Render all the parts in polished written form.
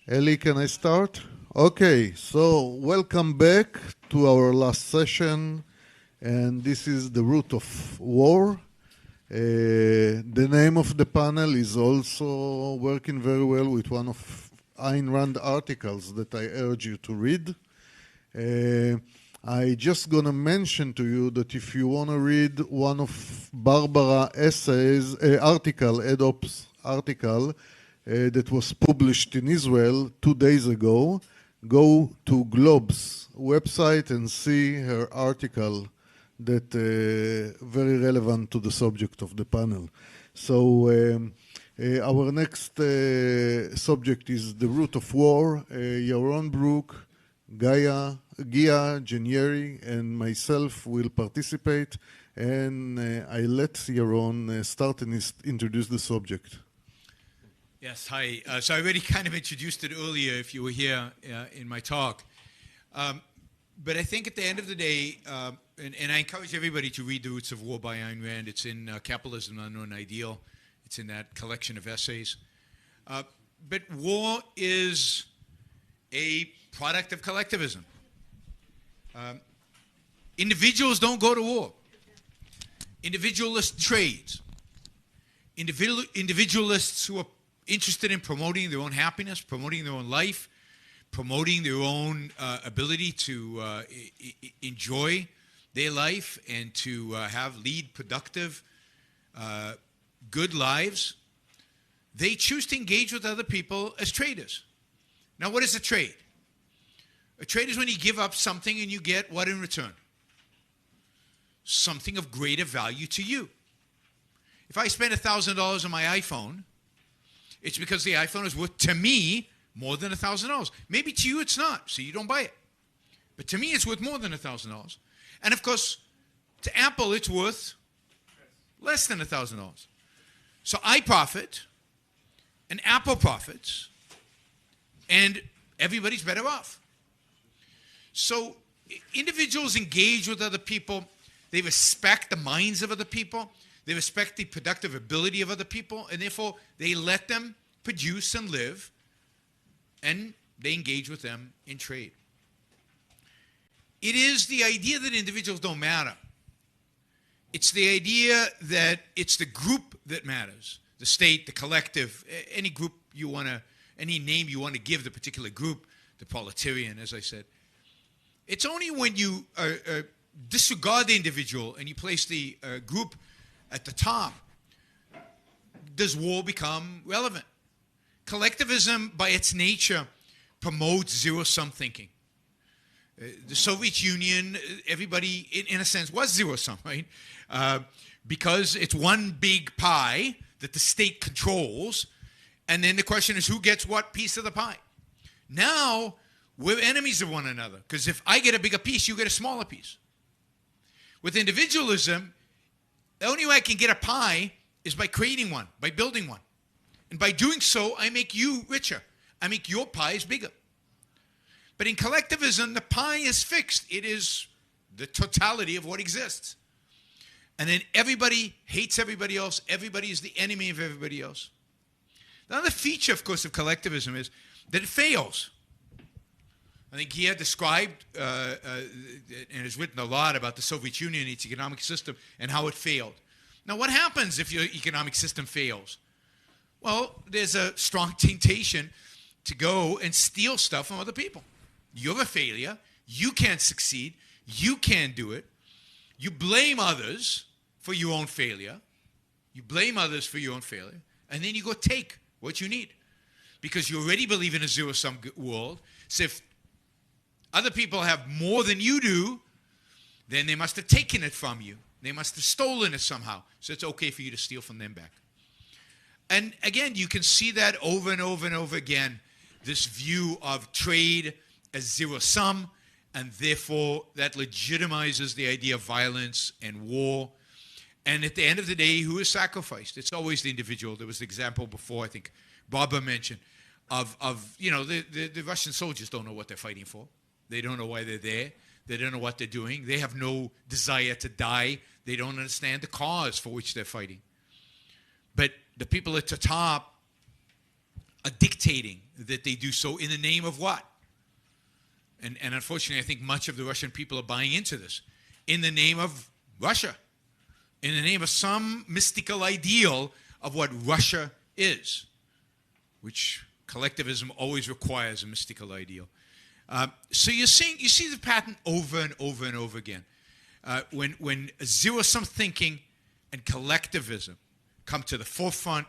Eli, can I start? Okay, so welcome back to our last session, and this is the root of war. The name of the panel is also working very well with one of Ayn Rand articles that I urge you to read. I just gonna mention to you that if you want to read one of Barbara essays, article, EDOP's article, that was published in Israel 2 days ago, go to Globe's website and see her article that very relevant to the subject of the panel. So our next subject is the root of war. Yaron, Brook, Gia, Jandieri, and myself will participate, and I let Yaron start and introduce the subject. Yes, hi. So I already kind of introduced it earlier if you were here in my talk. But I think at the end of the day, and I encourage everybody to read The Roots of War by Ayn Rand. It's in Capitalism, An Unknown Ideal. It's in that collection of essays. But war is a product of collectivism. Individuals don't go to war. Individualists trade. Individualists who are interested in promoting their own happiness, promoting their own life, promoting their own ability to enjoy their life and to lead productive, good lives, they choose to engage with other people as traders. Now, what is a trade? A trade is when you give up something and you get what in return? Something of greater value to you. If I spend $1,000 on my iPhone, it's because the iPhone is worth, to me, more than $1,000. Maybe to you it's not, so you don't buy it. But to me, it's worth more than $1,000. And of course, to Apple, it's worth less than $1,000. So I profit, and Apple profits, and everybody's better off. So individuals engage with other people. They respect the minds of other people. They respect the productive ability of other people, and therefore they let them produce and live, and they engage with them in trade. It is the idea that individuals don't matter. It's the idea that it's the group that matters, the state, the collective, any group you want to, any name you want to give the particular group, the proletarian, as I said. It's only when you disregard the individual and you place the group at the top does war become relevant. Collectivism, by its nature, promotes zero-sum thinking. The Soviet Union, everybody, in a sense, was zero-sum, right? Because it's one big pie that the state controls, and then the question is who gets what piece of the pie. Now, we're enemies of one another, because if I get a bigger piece, you get a smaller piece. With individualism, the only way I can get a pie is by creating one, by building one. And by doing so, I make you richer. I make your pies bigger. But in collectivism, the pie is fixed. It is the totality of what exists. And then everybody hates everybody else. Everybody is the enemy of everybody else. The other feature, of course, of collectivism is that it fails. I think he had described and has written a lot about the Soviet Union, its economic system, and how it failed. Now, what happens if your economic system fails? Well, there's a strong temptation to go and steal stuff from other people. You're a failure. You can't succeed. You can't do it. You blame others for your own failure. You blame others for your own failure. And then you go take what you need. Because you already believe in a zero-sum world. So if other people have more than you do, then they must have taken it from you. They must have stolen it somehow. So it's okay for you to steal from them back. And again, you can see that over and over and over again, this view of trade as zero-sum, and therefore that legitimizes the idea of violence and war. And at the end of the day, who is sacrificed? It's always the individual. There was the example before, I think Barbara mentioned, of the Russian soldiers don't know what they're fighting for. They don't know why they're there. They don't know what they're doing. They have no desire to die. They don't understand the cause for which they're fighting. But the people at the top dictating that they do so in the name of what? And unfortunately, I think much of the Russian people are buying into this. In the name of Russia. In the name of some mystical ideal of what Russia is, which collectivism always requires a mystical ideal. So you see the pattern over and over and over again. When zero-sum thinking and collectivism come to the forefront,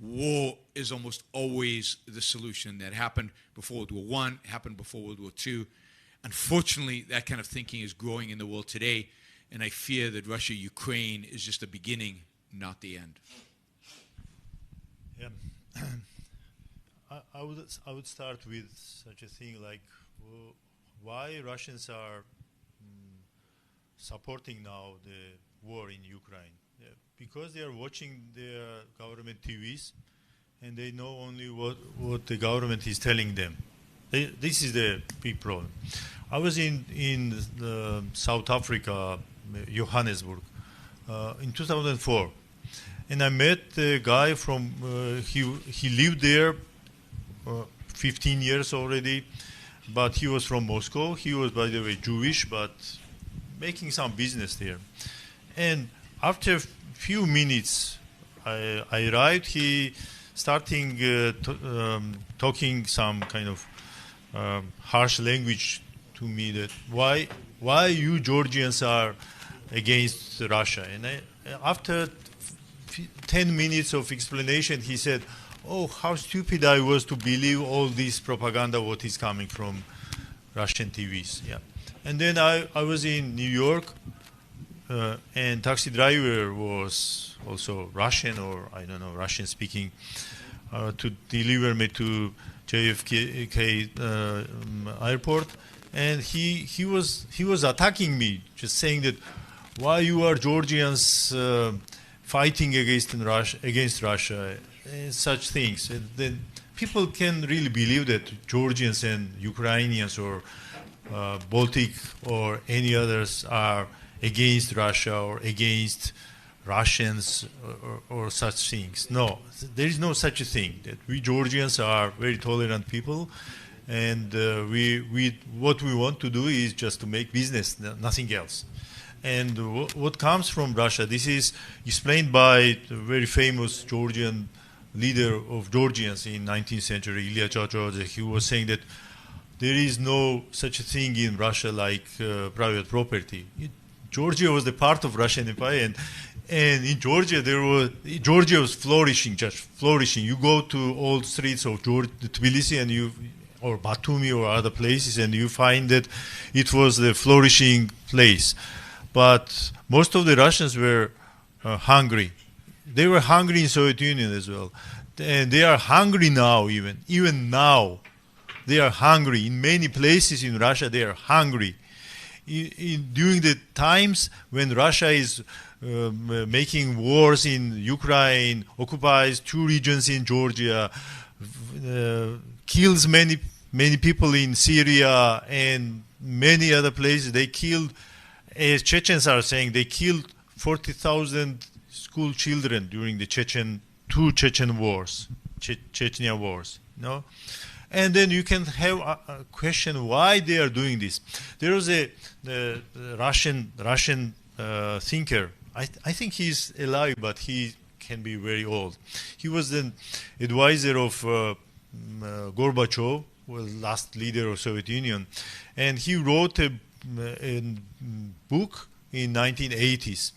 war is almost always the solution. That happened before World War I, happened before World War II. Unfortunately, that kind of thinking is growing in the world today, and I fear that Russia-Ukraine is just the beginning, not the end. Yeah. I would start with such a thing like why Russians are supporting now the war in Ukraine. Yeah, because they are watching their government TVs and they know only what the government is telling them. This is the big problem. I was in South Africa, Johannesburg, in 2004, and I met a guy from, he lived there 15 years already, but he was from Moscow. He was, by the way, Jewish, but making some business there. And after a few minutes, I arrived, he starting talking some kind of harsh language to me, that why you Georgians are against Russia. And after 10 minutes of explanation, he said, oh, how stupid I was to believe all this propaganda what is coming from Russian TVs. Yeah. And then I was in New York, and taxi driver was also Russian, or I don't know, Russian speaking, to deliver me to JFK airport, and he was attacking me, just saying that why you are Georgians fighting against Russia, and such things. And then people can really believe that Georgians and Ukrainians or Baltic or any others are against Russia or against Russians or such things. No, there is no such a thing. That we Georgians are very tolerant people, and what we want to do is just to make business, nothing else. And what comes from Russia, this is explained by the very famous Georgian leader of Georgians in 19th century, Ilya Chauchatov. He was saying that there is no such a thing in Russia like private property. Georgia was the part of Russian Empire, and in Georgia Georgia was flourishing, just flourishing. You go to old streets of Tbilisi and or Batumi or other places, and you find that it was the flourishing place. But most of the Russians were hungry. They were hungry in Soviet Union as well, and they are hungry now. Even now, they are hungry in many places in Russia. They are hungry. During the times when Russia is making wars in Ukraine, occupies 2 regions in Georgia, kills many people in Syria and many other places. They killed, as Chechens are saying, they killed 40,000 school children during the two Chechen wars, Chechnya wars. No? And then you can have a question why they are doing this. There was a Russian thinker. I think he's alive, but he can be very old. He was the advisor of Gorbachev, was last leader of Soviet Union, and he wrote a book in 1980s,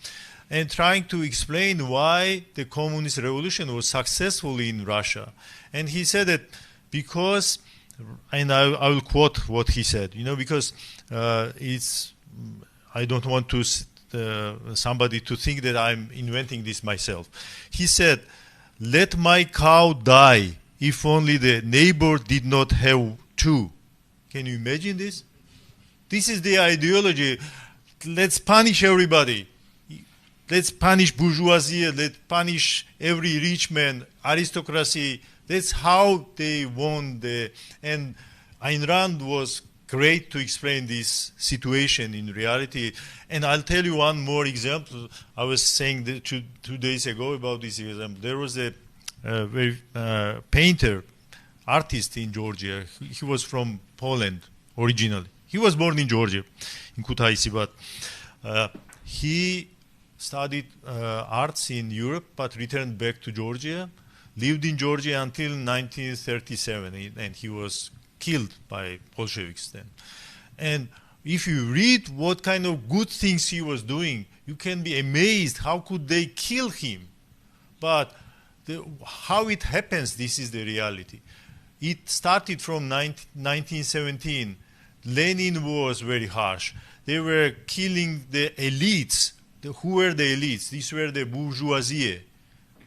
and trying to explain why the communist revolution was successful in Russia. And he said that because, and I will quote what he said, because I don't want to somebody to think that I'm inventing this myself. He said, let my cow die if only the neighbor did not have 2. Can you imagine this? This is the ideology. Let's punish everybody. Let's punish bourgeoisie. Let's punish every rich man, aristocracy. That's how they won and Ayn Rand was great to explain this situation in reality. And I'll tell you one more example. I was saying that 2 days ago about this example. There was a very painter, artist in Georgia. He was from Poland originally. He was born in Georgia, in Kutaisi, but he studied arts in Europe, but returned back to Georgia, lived in Georgia until 1937, and he was killed by Bolsheviks then. And if you read what kind of good things he was doing, you can be amazed how could they kill him. But how it happens, this is the reality. It started from 1917. Lenin was very harsh. They were killing the elites. Who were the elites? These were the bourgeoisie.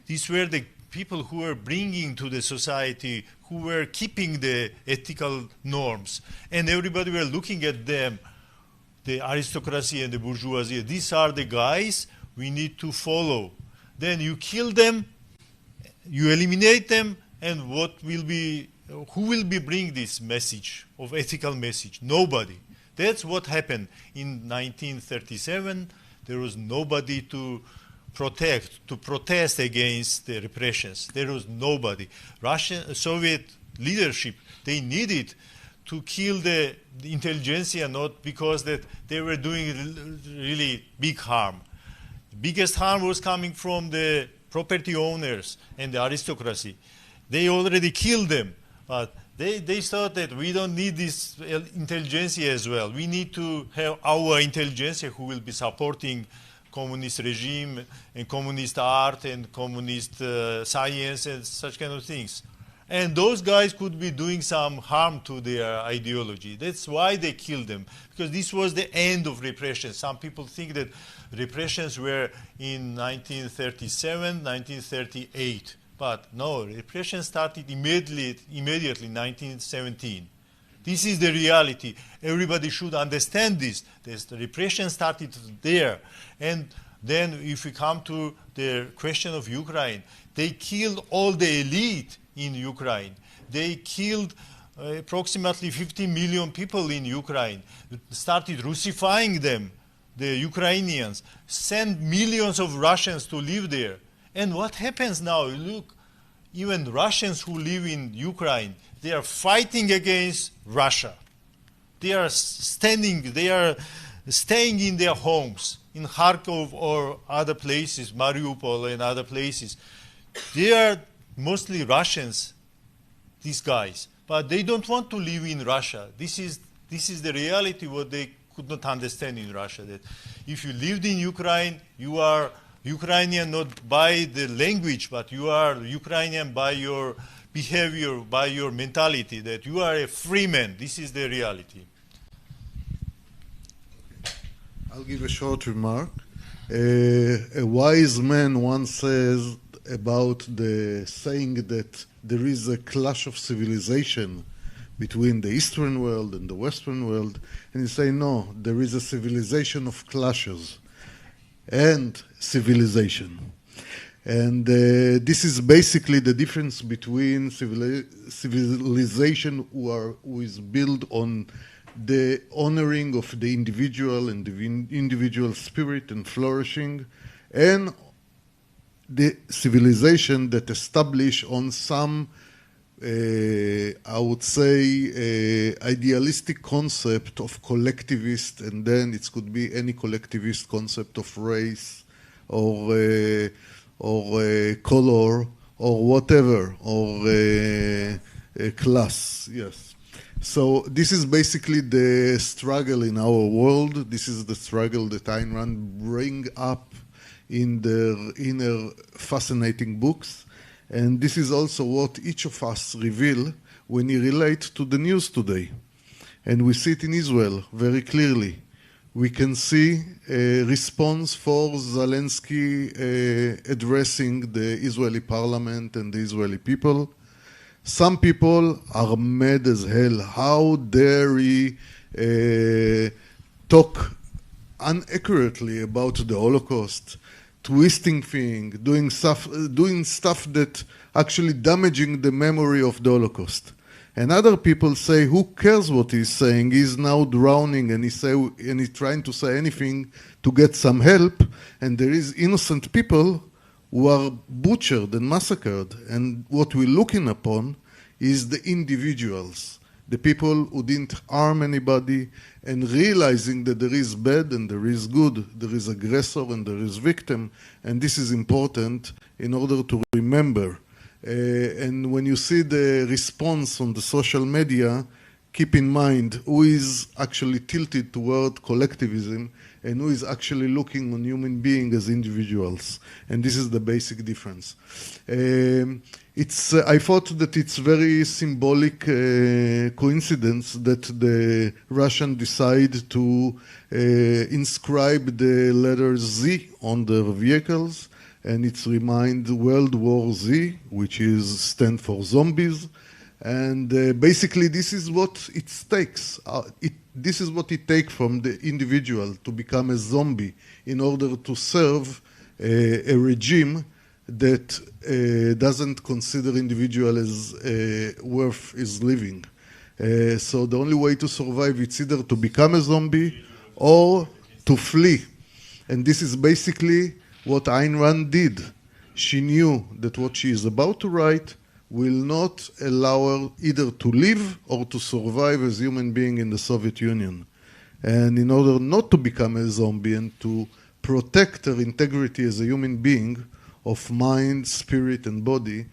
These were the people who were bringing to the society, who were keeping the ethical norms. And everybody were looking at them, the aristocracy and the bourgeoisie. These are the guys we need to follow. Then you kill them, you eliminate them, and what will be, who will be bring this message of ethical message? Nobody. That's what happened in 1937. There was nobody to protest against the repressions. There was nobody. Russian, Soviet leadership, they needed to kill the intelligentsia, not because that they were doing really big harm. The biggest harm was coming from the property owners and the aristocracy. They already killed them, but they thought that we don't need this intelligentsia as well. We need to have our intelligentsia who will be supporting communist regime and communist art and communist science and such kind of things. And those guys could be doing some harm to their ideology. That's why they killed them, because this was the end of repression. Some people think that repressions were in 1937, 1938. But no, repression started immediately in 1917. This is the reality. Everybody should understand this. The repression started there. And then if we come to the question of Ukraine, they killed all the elite in Ukraine. They killed approximately 50 million people in Ukraine, started Russifying them, the Ukrainians, sent millions of Russians to live there. And what happens now? Look, even Russians who live in Ukraine, they are fighting against Russia. They are staying in their homes, in Kharkov or other places, Mariupol and other places. They are mostly Russians, these guys, but they don't want to live in Russia. This is the reality, what they could not understand in Russia, that if you lived in Ukraine, you are Ukrainian not by the language, but you are Ukrainian by your behavior, by your mentality, that you are a free man. This is the reality. I'll give a short remark. A wise man once says about the saying that there is a clash of civilization between the Eastern world and the Western world, and he say no, there is a civilization of clashes and civilization. And this is basically the difference between civilization who is built on the honoring of the individual and the individual spirit and flourishing, and the civilization that establish on some, I would say, idealistic concept of collectivist, and then it could be any collectivist concept of race or color or whatever, or class, yes. So this is basically the struggle in our world. This is the struggle that Ayn Rand bring up in their inner fascinating books. And this is also what each of us reveal when we relate to the news today. And we see it in Israel very clearly. We can see a response for Zelensky addressing the Israeli parliament and the Israeli people. Some people are mad as hell. How dare he talk inaccurately about the Holocaust, twisting things, doing stuff that actually damaging the memory of the Holocaust. And other people say, who cares what he's saying? He's now drowning, and he's trying to say anything to get some help. And there is innocent people who are butchered and massacred. And what we're looking upon is the individuals, the people who didn't harm anybody, and realizing that there is bad and there is good, there is aggressor and there is victim, and this is important in order to remember. And when you see the response on the social media, keep in mind who is actually tilted toward collectivism and who is actually looking on human beings as individuals. And this is the basic difference. I thought that it's very symbolic coincidence that the Russians decide to inscribe the letter Z on their vehicles, and it's remind World War Z, which is stand for zombies. And basically, this is what it takes. This is what it takes from the individual to become a zombie in order to serve a regime that doesn't consider individual as worth is living. So the only way to survive is either to become a zombie or to flee. And this is basically what Ayn Rand did. She knew that what she is about to write will not allow her either to live or to survive as human being in the Soviet Union. And in order not to become a zombie and to protect her integrity as a human being of mind, spirit, and body,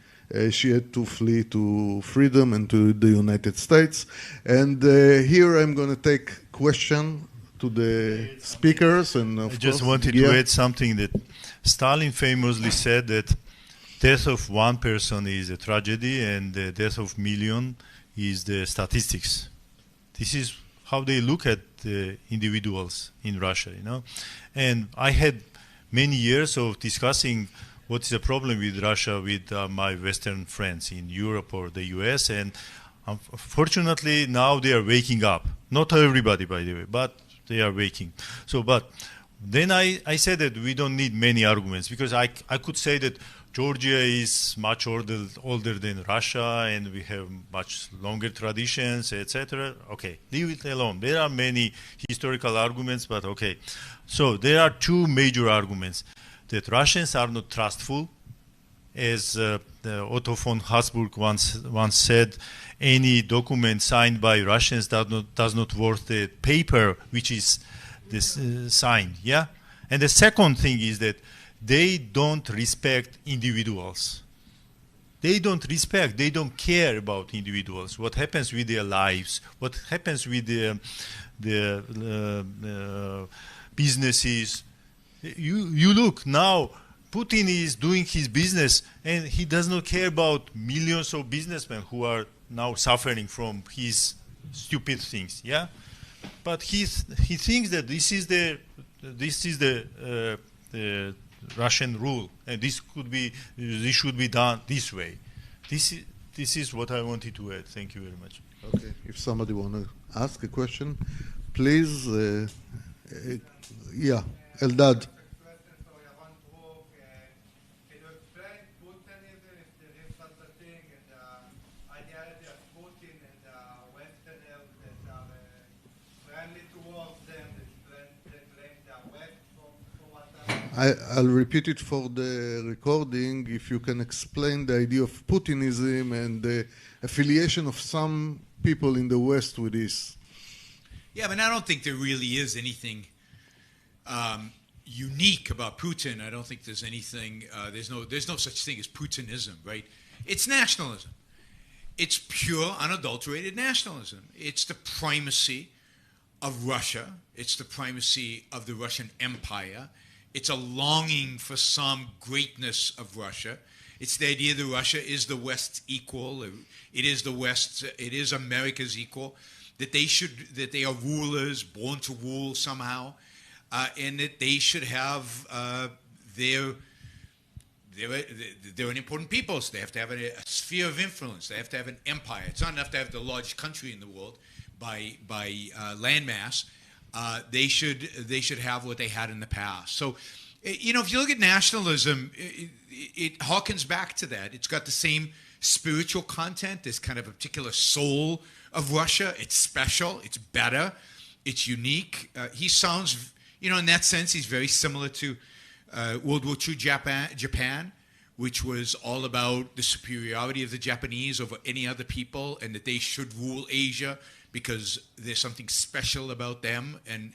she had to flee to freedom and to the United States. And here I'm going to take question to the speakers. And of I just course, wanted to add something that Stalin famously said that death of one person is a tragedy and the death of million is the statistics. This is how they look at the individuals in Russia, you know. And I had many years of discussing what is the problem with Russia with my Western friends in Europe or the US, and fortunately now they are waking up. Not everybody, by the way, but they are waking. So, but then I said that we don't need many arguments, because I could say that Georgia is much older than Russia, and we have much longer traditions, etc. Okay, leave it alone. There are many historical arguments, but okay. So there are two major arguments: that Russians are not trustful, as Otto von Habsburg once said. Any document signed by Russians does not worth the paper which is signed. Yeah, and the second thing is that they don't respect individuals. They don't care about individuals, what happens with their lives, what happens with the businesses. You look now, Putin is doing his business and he does not care about millions of businessmen who are now suffering from his stupid things, yeah? But he thinks that this is the Russian rule, and this should be done this way. This is what I wanted to add. Thank you very much. Okay, if somebody want to ask a question, please. Yeah, Eldad. Can you explain Putinism, if there is such a thing, and the ideology of Putin and the Westerners that are friendly towards them, that blame the West for what happened? I'll repeat it for the recording. If you can explain the idea of Putinism and the affiliation of some people in the West with this. Yeah, but I don't think there really is anything unique about Putin. I don't think there's anything. There's no such thing as Putinism, right? It's nationalism. It's pure, unadulterated nationalism. It's the primacy of Russia. It's the primacy of the Russian Empire. It's a longing for some greatness of Russia. It's the idea that Russia is the West's equal. It is the West. It is America's equal. That they are rulers born to rule somehow, and that they should have they're an important people. So they have to have a sphere of influence. They have to have an empire. It's not enough to have the largest country in the world by landmass. They should have what they had in the past. So, you know, if you look at nationalism, it harkens back to that. It's got the same spiritual content. There's kind of a particular soul of Russia. It's special. It's better. It's unique. He sounds, you know, in that sense, he's very similar to World War II Japan. which was all about the superiority of the Japanese over any other people, and that they should rule Asia because there's something special about them and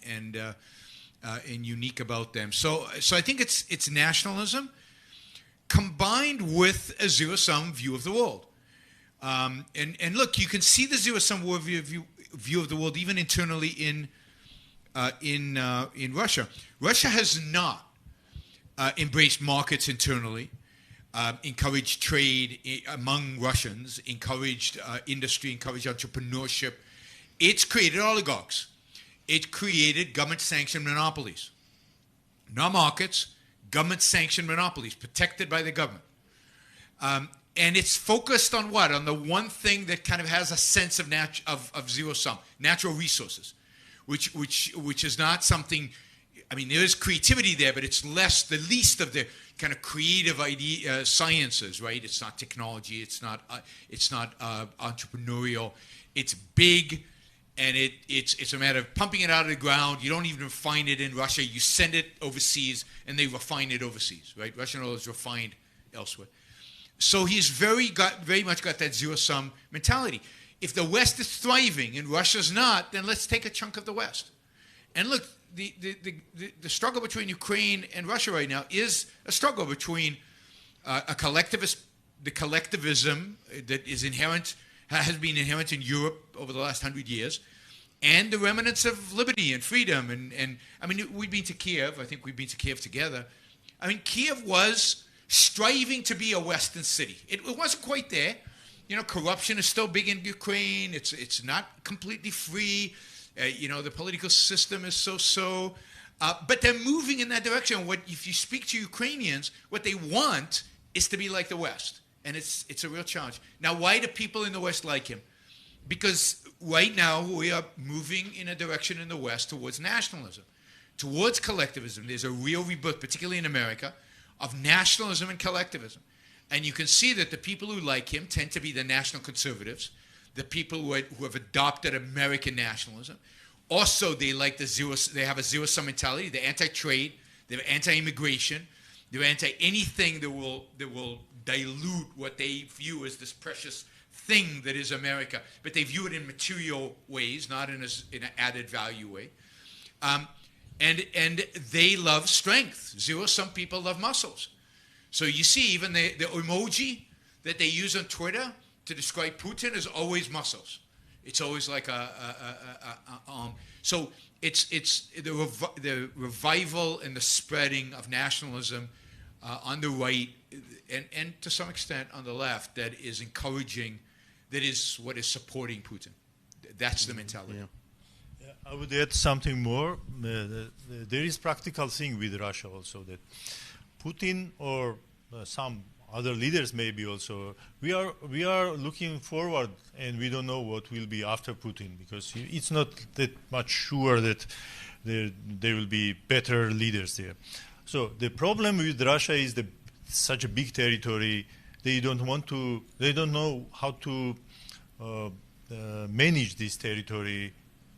unique about them. So I think it's nationalism combined with a zero-sum view of the world. And look, you can see the zero-sum view of the world even internally in Russia. Russia has not embraced markets internally, encouraged trade among Russians, encouraged industry, encouraged entrepreneurship. It's created oligarchs. It created government-sanctioned monopolies. Not markets, government-sanctioned monopolies protected by the government. And it's focused on what? On the one thing that kind of has a sense of zero-sum, natural resources, which is not something. I mean, there is creativity there, but it's the least of the kind of creative sciences, right? It's not technology. It's not entrepreneurial. It's big, and it's a matter of pumping it out of the ground. You don't even refine it in Russia. You send it overseas, and they refine it overseas, right? Russian oil is refined elsewhere. So he's very much got that zero-sum mentality. If the West is thriving and Russia's not, then let's take a chunk of the West. And look, the struggle between Ukraine and Russia right now is a struggle between the collectivism that is inherent, has been inherent in Europe over the last 100 years, and the remnants of liberty and freedom. And I mean, we've been to Kiev. I think we've been to Kiev together. I mean, Kiev was striving to be a Western city. It wasn't quite there. You know, corruption is still big in Ukraine. It's not completely free. The political system is so-so. But they're moving in that direction. If you speak to Ukrainians, what they want is to be like the West. And it's a real challenge. Now, why do people in the West like him? Because right now we are moving in a direction in the West towards nationalism, towards collectivism. There's a real rebirth, particularly in America, of nationalism and collectivism. And you can see that the people who like him tend to be the national conservatives, the people who have adopted American nationalism. Also, they like they have a zero-sum mentality. They're anti-trade, they're anti-immigration, they're anti-anything that will dilute what they view as this precious thing that is America. But they view it in material ways, not in an added value way. And they love strength. Zero-sum people love muscles. So you see, even the emoji that they use on Twitter to describe Putin is always muscles. It's always like so it's the revival and the spreading of nationalism on the right and to some extent on the left that is encouraging, that is what is supporting Putin. That's the mentality. Yeah. I would add something more. There is practical thing with Russia also, that Putin or some other leaders maybe also, we are looking forward, and we don't know what will be after Putin, because it's not that much sure that there will be better leaders there. So the problem with Russia is such a big territory. They don't know how to manage this territory,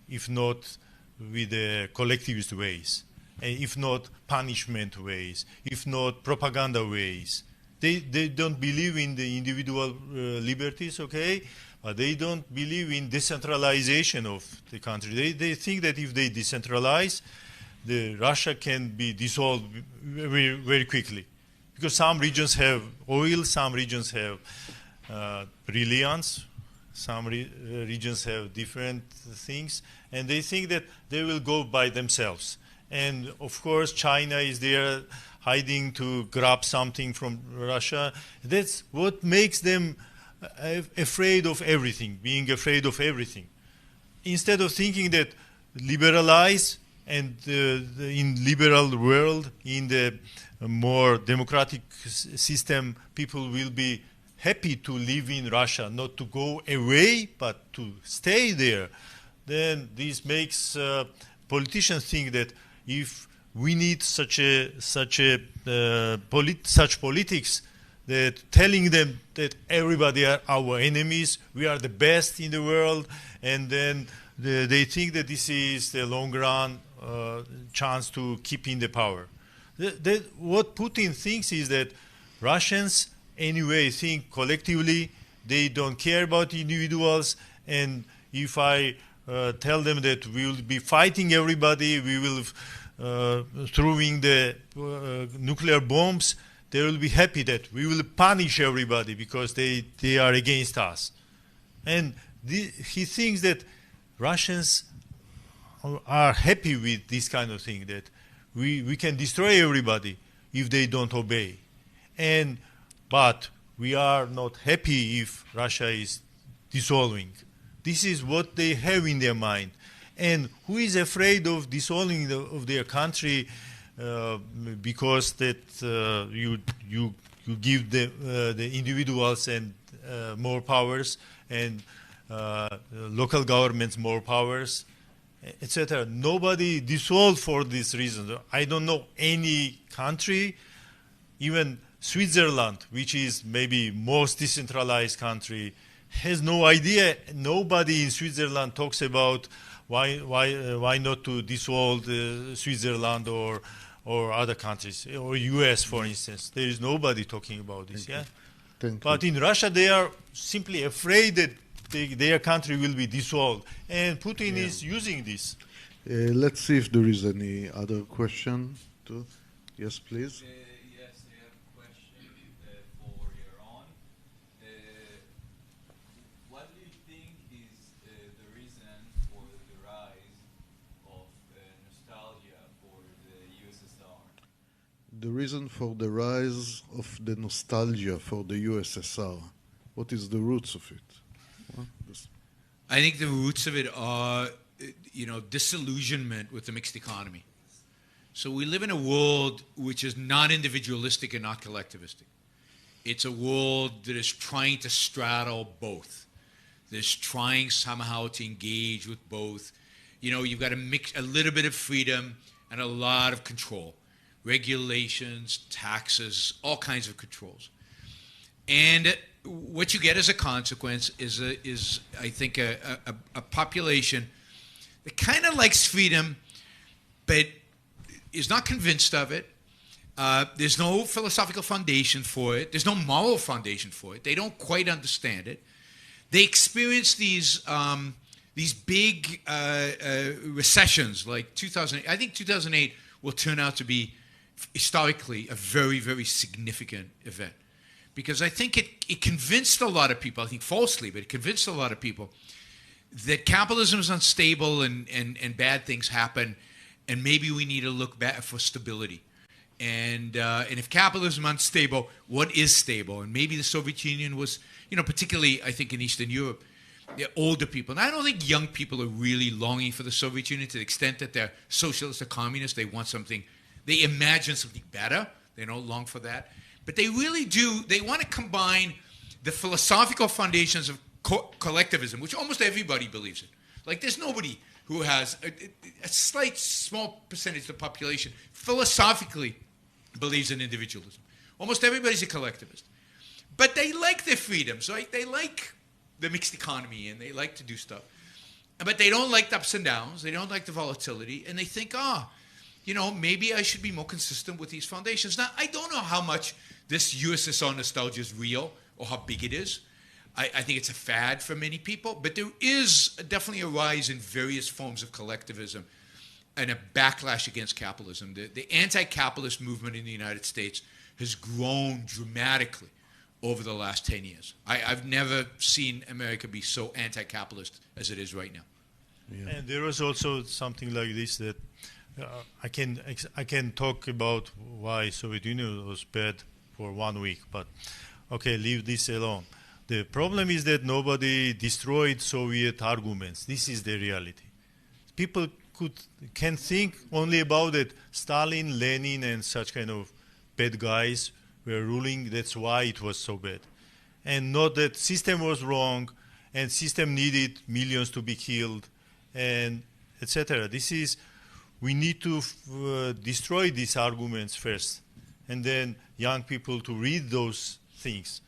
if not with the collectivist ways, if not punishment ways, if not propaganda ways. They don't believe in the individual liberties, okay, but they don't believe in decentralization of the country. They think that if they decentralize, Russia can be dissolved very, very quickly, because some regions have oil, some regions have brilliance, some regions have different things, and they think that they will go by themselves. And of course, China is there hiding to grab something from Russia. That's what makes them afraid of everything, being afraid of everything. Instead of thinking that liberalize, and in liberal world, in the more democratic system, people will be happy to live in Russia, not to go away, but to stay there. Then this makes politicians think that if we need such politics, that telling them that everybody are our enemies, we are the best in the world, and then they think that this is the long run chance to keep in the power. What Putin thinks is that Russians anyway think collectively. They don't care about individuals. And if I tell them that we will be fighting everybody, we will throwing the nuclear bombs, they will be happy that we will punish everybody because they are against us. And he thinks that Russians are happy with this kind of thing, that we can destroy everybody if they don't obey. But we are not happy if Russia is dissolving. This is what they have in their mind. And who is afraid of dissolving of their country because that you give the individuals and more powers and local governments more powers, etc. Nobody dissolved for this reason. I don't know any country, even Switzerland, which is maybe most decentralized country, has no idea. Nobody in Switzerland talks about why not to dissolve Switzerland or other countries, or US, for instance. There is nobody talking about this. But in Russia, they are simply afraid that their country will be dissolved, and Putin is using this. Let's see if there is any other question. Yes, please. Yes, I have a question for Yaron. What do you think is the reason for the rise of nostalgia for the USSR? The reason for the rise of the nostalgia for the USSR. What is the roots of it? I think the roots of it are, disillusionment with the mixed economy. So we live in a world which is not individualistic and not collectivistic. It's a world that is trying to straddle both. That's trying somehow to engage with both. You've got to mix a little bit of freedom and a lot of control. Regulations, taxes, all kinds of controls. And what you get as a consequence is I think, a population that kind of likes freedom, but is not convinced of it. There's no philosophical foundation for it. There's no moral foundation for it. They don't quite understand it. They experience these big recessions like 2008. I think 2008 will turn out to be historically a very, very significant event. Because I think it convinced a lot of people, I think falsely, but it convinced a lot of people that capitalism is unstable and bad things happen, and maybe we need to look back for stability. And if capitalism is unstable, what is stable? And maybe the Soviet Union was, particularly I think in Eastern Europe, older people. And I don't think young people are really longing for the Soviet Union to the extent that they're socialists or communists. They want something, they imagine something better. They don't long for that. But they really do, they want to combine the philosophical foundations of collectivism, which almost everybody believes in. Like there's nobody who has a slight, small percentage of the population philosophically believes in individualism. Almost everybody's a collectivist. But they like their freedoms, right? They like the mixed economy and they like to do stuff. But they don't like the ups and downs. They don't like the volatility. And they think, maybe I should be more consistent with these foundations. Now, I don't know how much this USSR nostalgia is real or how big it is. I think it's a fad for many people, but there is definitely a rise in various forms of collectivism and a backlash against capitalism. The anti-capitalist movement in the United States has grown dramatically over the last 10 years. I've never seen America be so anti-capitalist as it is right now. Yeah. And there was also something like this that I can talk about why Soviet Union was bad for 1 week, but okay, leave this alone. The problem is that nobody destroyed Soviet arguments. This is the reality. People can think only about it. Stalin, Lenin, and such kind of bad guys were ruling. That's why it was so bad, and not that system was wrong, and system needed millions to be killed, and etc. We need to destroy these arguments first, and then young people to read those things.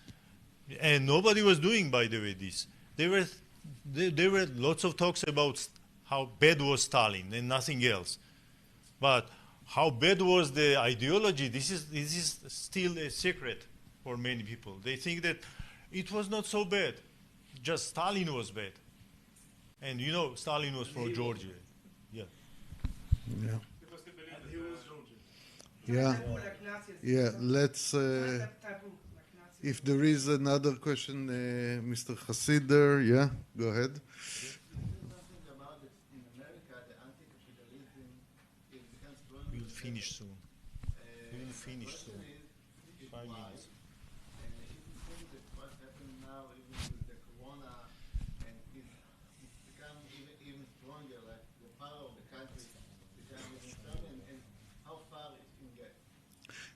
And nobody was doing, by the way, this. There were lots of talks about how bad was Stalin and nothing else. But how bad was the ideology, this is still a secret. for many people. They think that it was not so bad. Just Stalin was bad. And you know, Stalin was from Georgia. Yeah. Yeah. Yeah. Yeah. Let's. If there is another question, Mr. Hasid there, yeah, go ahead. We'll finish soon. We'll finish soon. 5 minutes.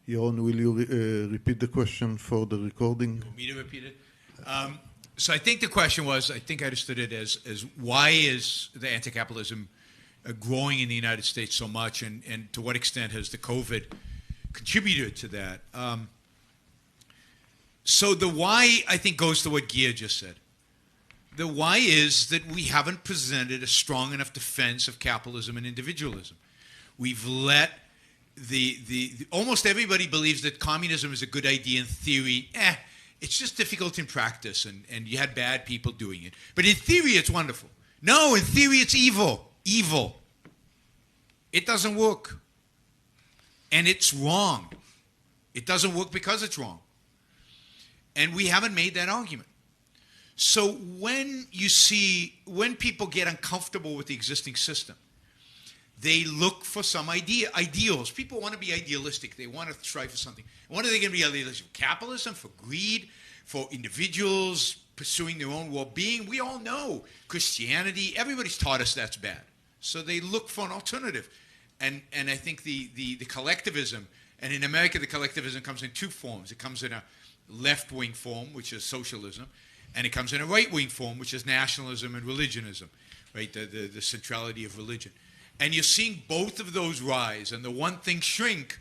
Yaron, will you repeat the question for the recording? You want me to repeat it? So I think the question was, I think I understood it as why is the anti-capitalism growing in the United States so much, and to what extent has the COVID contributed to that? So the why, I think, goes to what Gia just said. The why is that we haven't presented a strong enough defense of capitalism and individualism. We've let almost everybody believes that communism is a good idea in theory. It's just difficult in practice, and you had bad people doing it. But in theory, it's wonderful. No, in theory, it's evil. Evil. It doesn't work. And it's wrong. It doesn't work because it's wrong. And we haven't made that argument. So when people get uncomfortable with the existing system, they look for some ideals. People want to be idealistic. They want to strive for something. What are they going to be idealistic for? Capitalism, for greed, for individuals pursuing their own well-being? We all know Christianity. Everybody's taught us that's bad. So they look for an alternative. And I think the collectivism, and in America the collectivism comes in two forms. It comes in a left-wing form, which is socialism, and it comes in a right-wing form, which is nationalism and religionism, right? The centrality of religion. And you're seeing both of those rise, and the one thing shrink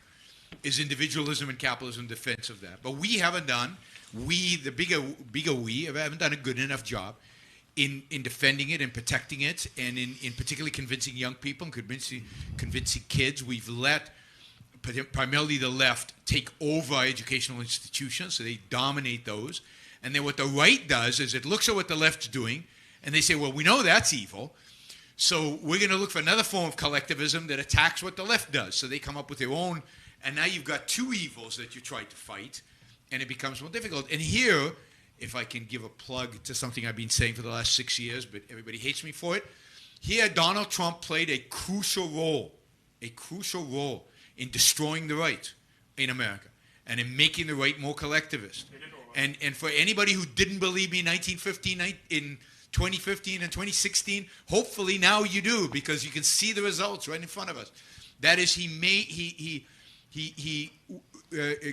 is individualism and capitalism defense of that. But we haven't done, the bigger we, haven't done a good enough job in defending it and protecting it, and in particularly convincing young people and convincing kids. We've let primarily the left take over our educational institutions, so they dominate those. And then what the right does is it looks at what the left's doing, and they say, well, we know that's evil, so we're going to look for another form of collectivism that attacks what the left does. So they come up with their own, and now you've got two evils that you try to fight, and it becomes more difficult. And here, if I can give a plug to something I've been saying for the last 6 years, but everybody hates me for it, here Donald Trump played a crucial role in destroying the right in America and in making the right more collectivist. And for anybody who didn't believe me in 2015 and 2016, hopefully now you do, because you can see the results right in front of us. That is, he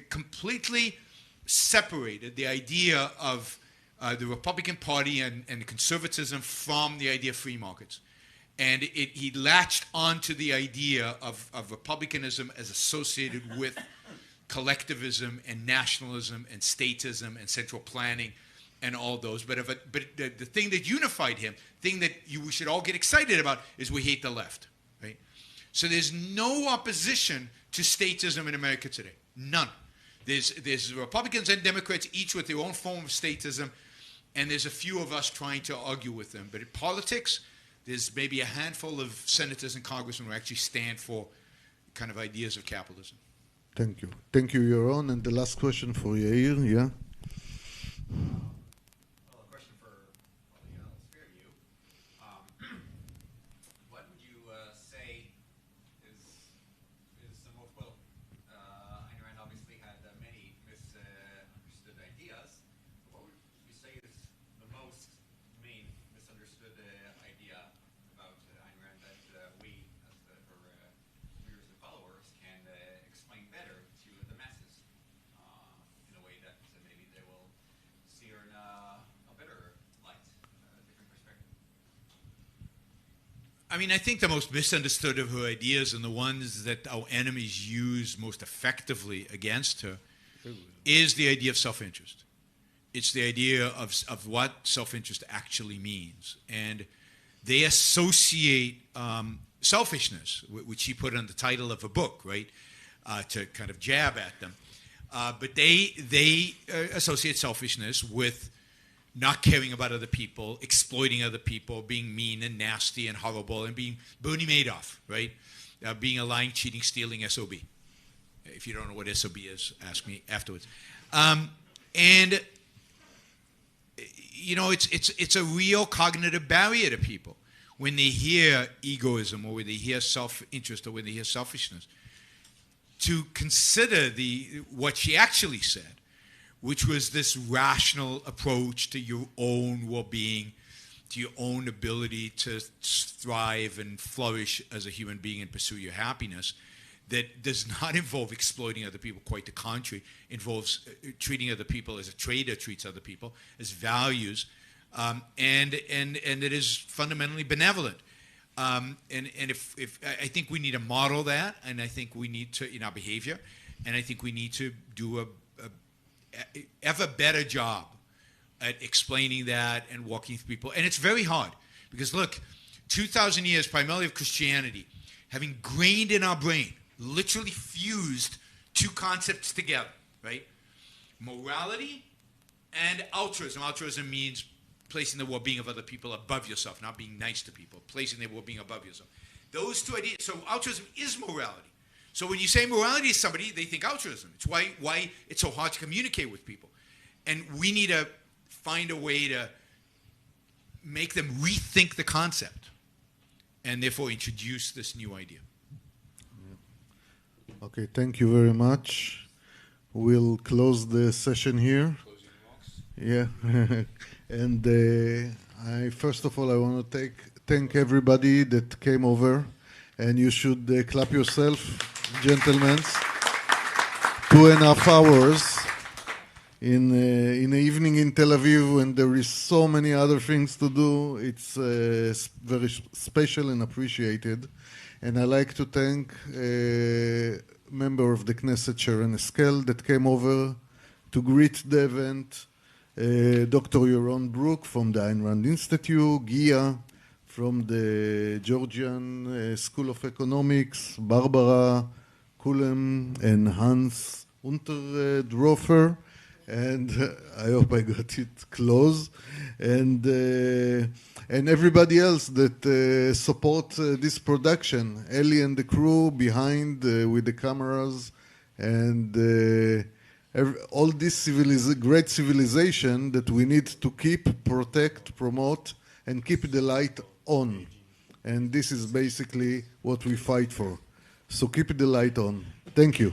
completely separated the idea of the Republican Party and conservatism from the idea of free markets. And he latched onto the idea of republicanism as associated with collectivism and nationalism and statism and central planning and all those. But the thing that unified him, thing that we should all get excited about, is we hate the left, right? So there's no opposition to statism in America today. None. There's Republicans and Democrats, each with their own form of statism, and there's a few of us trying to argue with them. But in politics, there's maybe a handful of senators and congressmen who actually stand for kind of ideas of capitalism. Thank you. Thank you, Yaron. And the last question for Yair, yeah? Well, a question for probably all three of you. What would you say is the most, well, Ayn Rand obviously had many misunderstood ideas. What would you say is the most main misunderstood idea about Ayn Rand that we, as her readers and followers, can explain better to the masses in a way that maybe they will see her in a better light, a different perspective? I mean, I think the most misunderstood of her ideas, and the ones that our enemies use most effectively against her, is the idea of self-interest. It's the idea of what self-interest actually means. And they associate selfishness, which she put on the title of a book, right, to kind of jab at them, But they associate selfishness with not caring about other people, exploiting other people, being mean and nasty and horrible, and being Bernie Madoff, right? Being a lying, cheating, stealing SOB. If you don't know what SOB is, ask me afterwards. And you know, it's a real cognitive barrier to people when they hear egoism, or when they hear self-interest, or when they hear selfishness, to consider what she actually said, which was this rational approach to your own well-being, to your own ability to thrive and flourish as a human being and pursue your happiness, that does not involve exploiting other people. Quite the contrary, involves treating other people as a trader treats other people, as values, and it is fundamentally benevolent. And if I think we need to model that, and I think we need to in our behavior, and I think we need to do a ever better job at explaining that and walking through people. And it's very hard because look, 2,000 years primarily of Christianity have ingrained in our brain, literally fused two concepts together, right? Morality and altruism. Altruism means placing the well-being of other people above yourself, not being nice to people, placing their well-being above yourself. Those two ideas. So altruism is morality. So when you say morality to somebody, they think altruism. It's why it's so hard to communicate with people. And we need to find a way to make them rethink the concept and therefore introduce this new idea. Okay, thank you very much. We'll close the session here. Yeah. And I first of all, I want to thank everybody that came over. And you should clap yourself, gentlemen. 2.5 hours in an evening in Tel Aviv when there is so many other things to do. It's very special and appreciated. And I'd like to thank member of the Knesset, Sharon Eskel, that came over to greet the event, Dr. Yaron Brook from the Ayn Rand Institute, Gia from the Georgian School of Economics, Barbara Kulem and Hans Unterdorfer, and I hope I got it close, and everybody else that support this production, Ellie and the crew behind with the cameras, and all this great civilization that we need to keep, protect, promote, and keep the light on. And this is basically what we fight for. So keep the light on. Thank you.